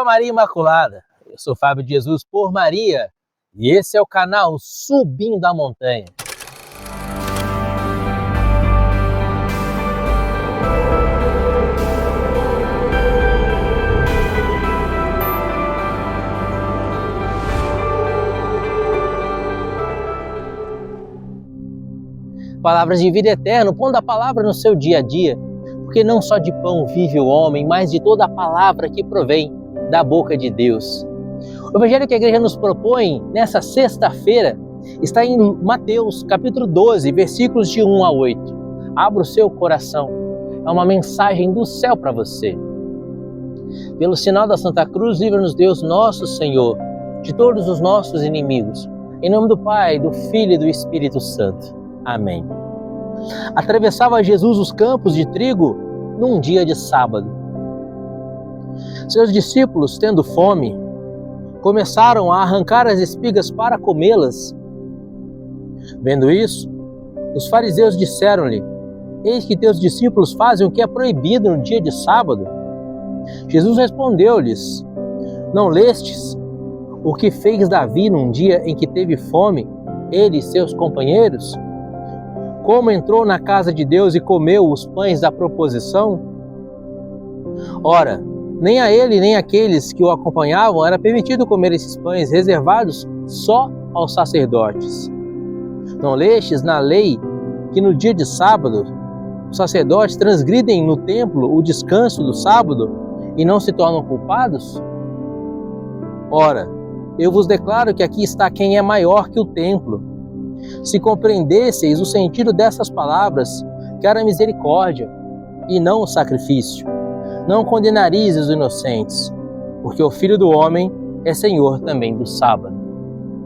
a Maria Imaculada. Eu sou Fábio de Jesus por Maria e esse é o canal Subindo a Montanha. Palavras de vida eterna, pondo a palavra no seu dia a dia, porque não só de pão vive o homem, mas de toda a palavra que provém da boca de Deus. O evangelho que a igreja nos propõe nessa sexta-feira está em Mateus, capítulo 12, versículos de 1 a 8. Abra o seu coração, é uma mensagem do céu para você. Pelo sinal da Santa Cruz, livra-nos Deus nosso Senhor de todos os nossos inimigos. Em nome do Pai, do Filho e do Espírito Santo. Amém. Atravessava Jesus os campos de trigo num dia de sábado. Seus discípulos, tendo fome, começaram a arrancar as espigas para comê-las. Vendo isso, os fariseus disseram-lhe: eis que teus discípulos fazem o que é proibido no dia de sábado. Jesus respondeu-lhes: não lestes o que fez Davi num dia em que teve fome, ele e seus companheiros? Como entrou na casa de Deus e comeu os pães da proposição? Ora, nem a ele nem àqueles que o acompanhavam era permitido comer esses pães reservados só aos sacerdotes. Não lestes na lei que no dia de sábado os sacerdotes transgridem no templo o descanso do sábado e não se tornam culpados? Ora, eu vos declaro que aqui está quem é maior que o templo. Se compreendesseis o sentido dessas palavras, quero a misericórdia e não o sacrifício, não condenareis os inocentes, porque o Filho do Homem é Senhor também do sábado.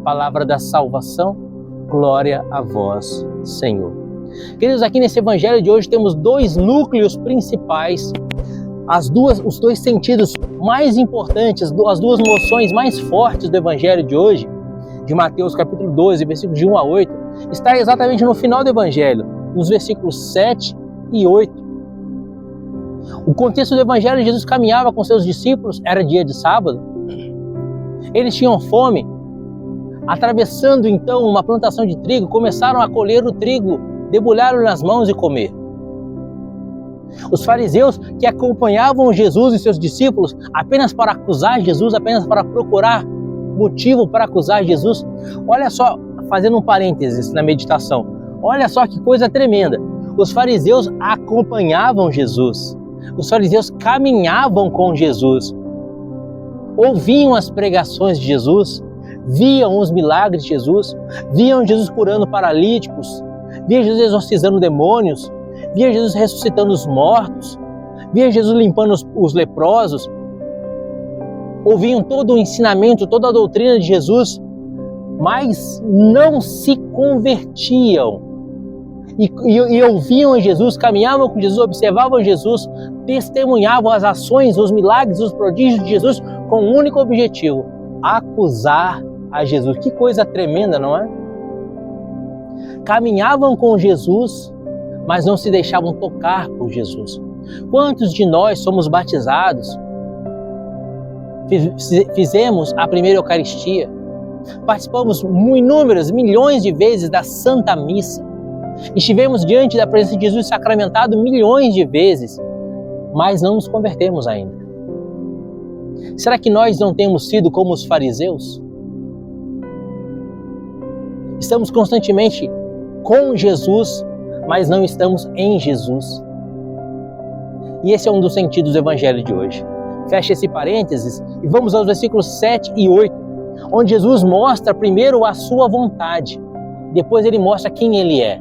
Palavra da salvação, glória a vós, Senhor. Queridos, aqui nesse evangelho de hoje temos dois núcleos principais, os dois sentidos mais importantes, as duas noções mais fortes do evangelho de hoje, de Mateus capítulo 12, versículos de 1 a 8, está exatamente no final do evangelho, nos versículos 7 e 8. O contexto do evangelho, Jesus caminhava com seus discípulos, era dia de sábado. Eles tinham fome. Atravessando então uma plantação de trigo, começaram a colher o trigo, debulharam nas mãos e comer. Os fariseus que acompanhavam Jesus e seus discípulos apenas para acusar Jesus, apenas para procurar motivo para acusar Jesus. Olha só, fazendo um parênteses na meditação, olha só que coisa tremenda. Os fariseus acompanhavam Jesus, os fariseus caminhavam com Jesus, ouviam as pregações de Jesus, viam os milagres de Jesus, viam Jesus curando paralíticos, viam Jesus exorcizando demônios, viam Jesus ressuscitando os mortos, viam Jesus limpando os leprosos, ouviam todo o ensinamento, toda a doutrina de Jesus, mas não se convertiam. E ouviam Jesus, caminhavam com Jesus, observavam Jesus, testemunhavam as ações, os milagres, os prodígios de Jesus com um único objetivo: acusar a Jesus. Que coisa tremenda, não é? Caminhavam com Jesus, mas não se deixavam tocar por Jesus. Quantos de nós somos batizados? Fizemos a primeira Eucaristia, participamos inúmeras, milhões de vezes da Santa Missa, estivemos diante da presença de Jesus sacramentado milhões de vezes, mas não nos convertemos ainda. Será que nós não temos sido como os fariseus? Estamos constantemente com Jesus, mas não estamos em Jesus. E esse é um dos sentidos do evangelho de hoje. Fecha esse parênteses e vamos aos versículos 7 e 8, onde Jesus mostra primeiro a sua vontade, depois ele mostra quem ele é.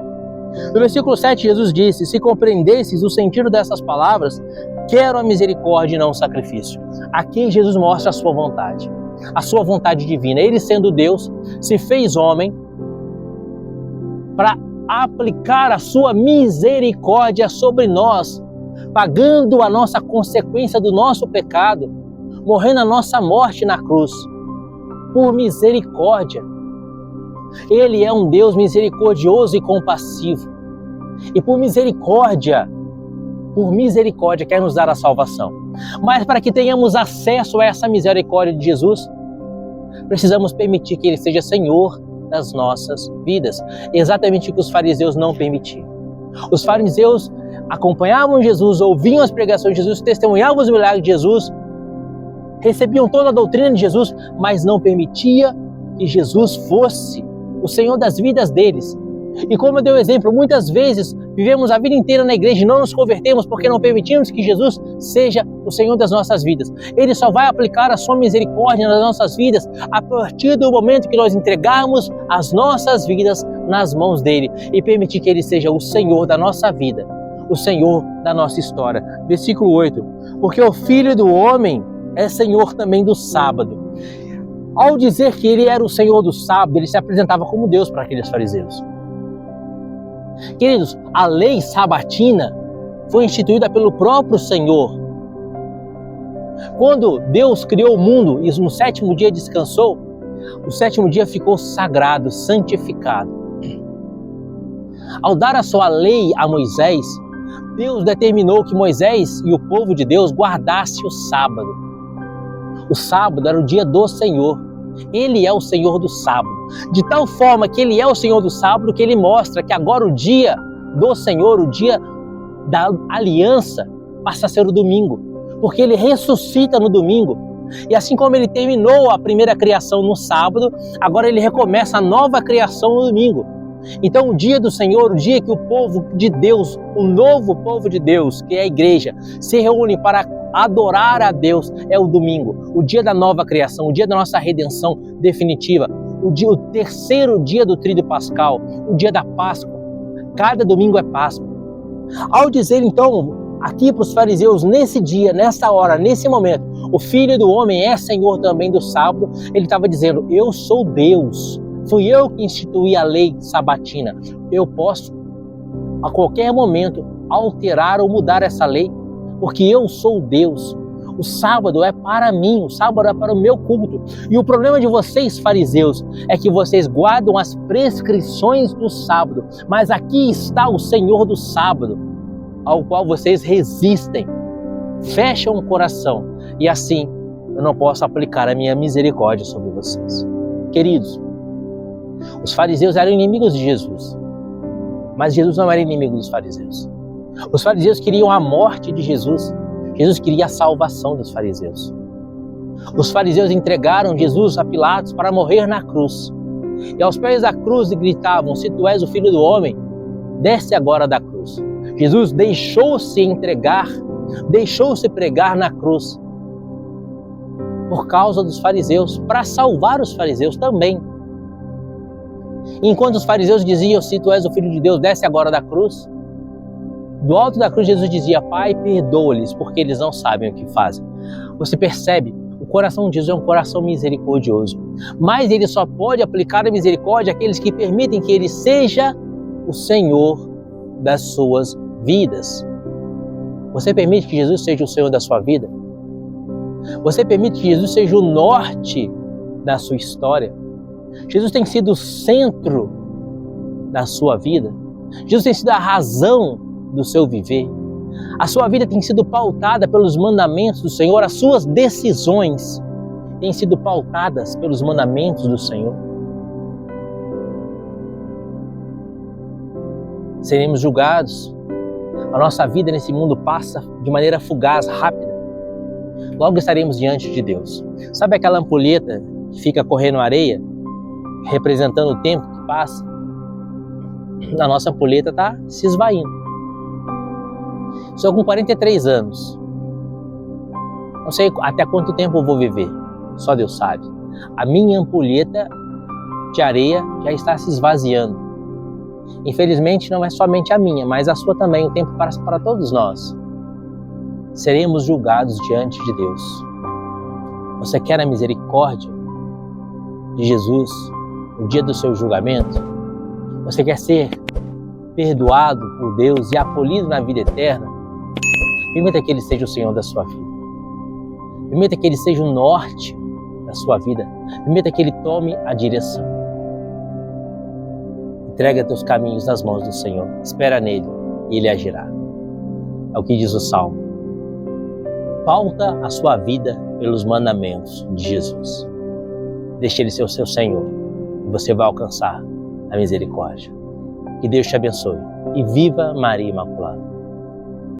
No versículo 7, Jesus disse: se compreendesseis o sentido dessas palavras, quero a misericórdia e não o sacrifício. Aqui Jesus mostra a sua vontade divina. Ele, sendo Deus, se fez homem para aplicar a sua misericórdia sobre nós, pagando a nossa consequência do nosso pecado, morrendo a nossa morte na cruz, por misericórdia. Ele é um Deus misericordioso e compassivo. E por misericórdia quer nos dar a salvação. Mas para que tenhamos acesso a essa misericórdia de Jesus, precisamos permitir que Ele seja Senhor das nossas vidas. Exatamente o que os fariseus não permitiam. Os fariseus acompanhavam Jesus, ouviam as pregações de Jesus, testemunhavam os milagres de Jesus, recebiam toda a doutrina de Jesus, mas não permitia que Jesus fosse o Senhor das vidas deles. E como eu dei o exemplo, muitas vezes vivemos a vida inteira na igreja e não nos convertemos porque não permitimos que Jesus seja o Senhor das nossas vidas. Ele só vai aplicar a sua misericórdia nas nossas vidas a partir do momento que nós entregarmos as nossas vidas nas mãos dele e permitir que ele seja o Senhor da nossa vida, o Senhor da nossa história. Versículo 8. Porque o Filho do Homem é Senhor também do sábado. Ao dizer que ele era o Senhor do sábado, ele se apresentava como Deus para aqueles fariseus. Queridos, a lei sabatina foi instituída pelo próprio Senhor. Quando Deus criou o mundo e no sétimo dia descansou, o sétimo dia ficou sagrado, santificado. Ao dar a sua lei a Moisés, Deus determinou que Moisés e o povo de Deus guardassem o sábado. O sábado era o dia do Senhor. Ele é o Senhor do sábado. De tal forma que ele é o Senhor do sábado que ele mostra que agora o dia do Senhor, o dia da aliança, passa a ser o domingo. Porque ele ressuscita no domingo. E assim como ele terminou a primeira criação no sábado, agora ele recomeça a nova criação no domingo. Então o dia do Senhor, o dia que o povo de Deus, o novo povo de Deus, que é a igreja, se reúne para adorar a Deus, é o domingo, o dia da nova criação, o dia da nossa redenção definitiva, o terceiro dia do tríduo pascal, o dia da Páscoa. Cada domingo é Páscoa. Ao dizer então aqui para os fariseus, nesse dia, nessa hora, nesse momento, o Filho do Homem é Senhor também do sábado, ele estava dizendo, eu sou Deus, fui eu que instituí a lei sabatina, eu posso a qualquer momento alterar ou mudar essa lei, porque eu sou Deus. O sábado é para mim, o sábado é para o meu culto. E o problema de vocês, fariseus, é que vocês guardam as prescrições do sábado, mas aqui está o Senhor do sábado, ao qual vocês resistem, fecham o coração, e assim eu não posso aplicar a minha misericórdia sobre vocês. Queridos, os fariseus eram inimigos de Jesus, mas Jesus não era inimigo dos fariseus. Os fariseus queriam a morte de Jesus. Jesus queria a salvação dos fariseus. Os fariseus entregaram Jesus a Pilatos para morrer na cruz. E aos pés da cruz gritavam, se tu és o Filho do Homem, desce agora da cruz. Jesus deixou-se entregar, deixou-se pregar na cruz por causa dos fariseus, para salvar os fariseus também. Enquanto os fariseus diziam, se tu és o Filho de Deus, desce agora da cruz, do alto da cruz Jesus dizia, Pai, perdoa-lhes, porque eles não sabem o que fazem. Você percebe? O coração de Jesus é um coração misericordioso. Mas ele só pode aplicar a misericórdia àqueles que permitem que ele seja o Senhor das suas vidas. Você permite que Jesus seja o Senhor da sua vida? Você permite que Jesus seja o norte da sua história? Jesus tem sido o centro da sua vida? Jesus tem sido a razão do seu viver? A sua vida tem sido pautada pelos mandamentos do Senhor? As suas decisões têm sido pautadas pelos mandamentos do Senhor? Seremos julgados. A nossa vida nesse mundo passa de maneira fugaz, rápida. Logo estaremos diante de Deus. Sabe aquela ampulheta que fica correndo na areia, representando o tempo que passa? A nossa ampulheta está se esvaindo. Estou com 43 anos. Não sei até quanto tempo eu vou viver. Só Deus sabe. A minha ampulheta de areia já está se esvaziando. Infelizmente não é somente a minha, mas a sua também. O tempo passa para todos nós. Seremos julgados diante de Deus. Você quer a misericórdia de Jesus no dia do seu julgamento? Você quer ser perdoado por Deus e acolhido na vida eterna? Permita que Ele seja o Senhor da sua vida. Permita que Ele seja o norte da sua vida. Permita que Ele tome a direção. Entrega teus caminhos nas mãos do Senhor. Espera nele e Ele agirá. É o que diz o Salmo. pauta a sua vida pelos mandamentos de Jesus. Deixe Ele ser o seu Senhor e você vai alcançar a misericórdia. Que Deus te abençoe e viva Maria Imaculada.